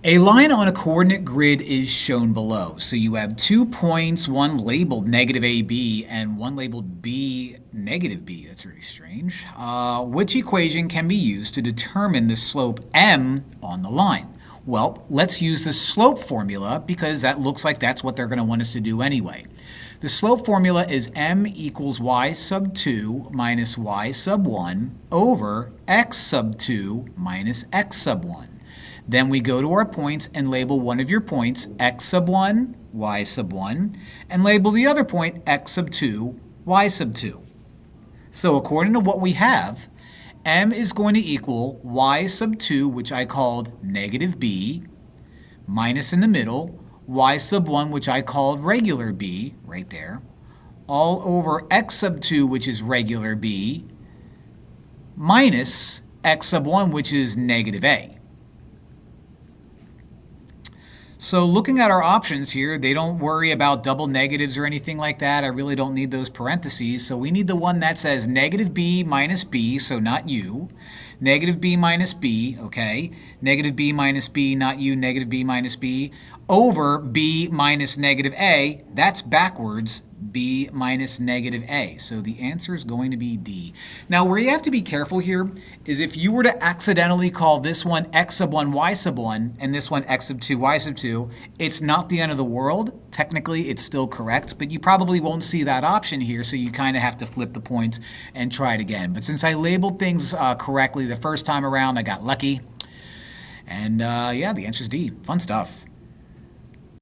A line on a coordinate grid is shown below. So you have 2 points, one labeled negative AB and one labeled B negative B. That's really strange. Which equation can be used to determine the slope M on the line? Well, let's use the slope formula because that looks like that's what they're going to want us to do anyway. The slope formula is m equals y sub 2 minus y sub 1 over x sub 2 minus x sub 1. Then we go to our points and label one of your points x sub 1, y sub 1, and label the other point x sub 2, y sub 2. So according to what we have, m is going to equal y sub 2, which I called negative b, minus in the middle, y sub 1, which I called regular b, right there, all over x sub 2, which is regular b, minus x sub 1, which is negative a. So looking at our options here, they don't worry about double negatives or anything like that. I really don't need those parentheses. So we need the one that says negative b minus b, so not u. Negative b minus b, okay. Negative b minus b, not u, negative b minus b, over b minus negative a. That's backwards, b minus negative a. So the answer is going to be D. Now where you have to be careful here is if you were to accidentally call this one x sub 1, y sub 1, and this one x sub 2, y sub 2, it's not the end of the world. Technically it's still correct, but you probably won't see that option here, so you kind of have to flip the points and try it again. But since I labeled things correctly the first time around, I got lucky. And yeah, the answer is D. Fun stuff.